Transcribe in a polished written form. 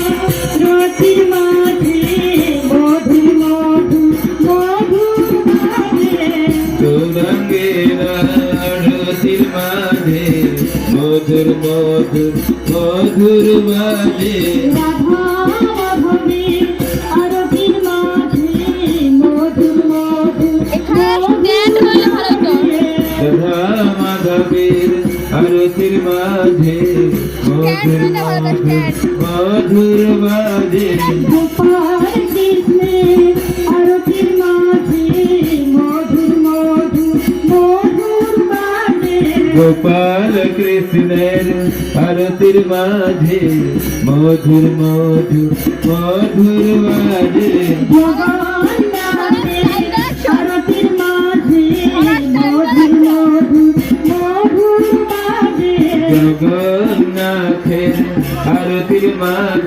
আরতির মাঝে মধুর মধুর মধুর বাজে গৌরাঙ্গের আরতির মাঝে মধুর মধুর মধুর বাজে রাধা মাধবের আরতির মাঝে মধুর মধুর রাধা মাধবের আরতির মাঝে মধুর মধুর মধুর বাজে গোপাল কৃষ্ণের আরতির মাঝে মধুর মধুর মধুর বাজে গোপাল কৃষ্ণের আরতির মাঝে মধুর মধুর মধুর বাজে জগন্নাথের আরতির মাঝে মধুর মধুর মধুর বাজে জগন্নাথের আরতির মাঝে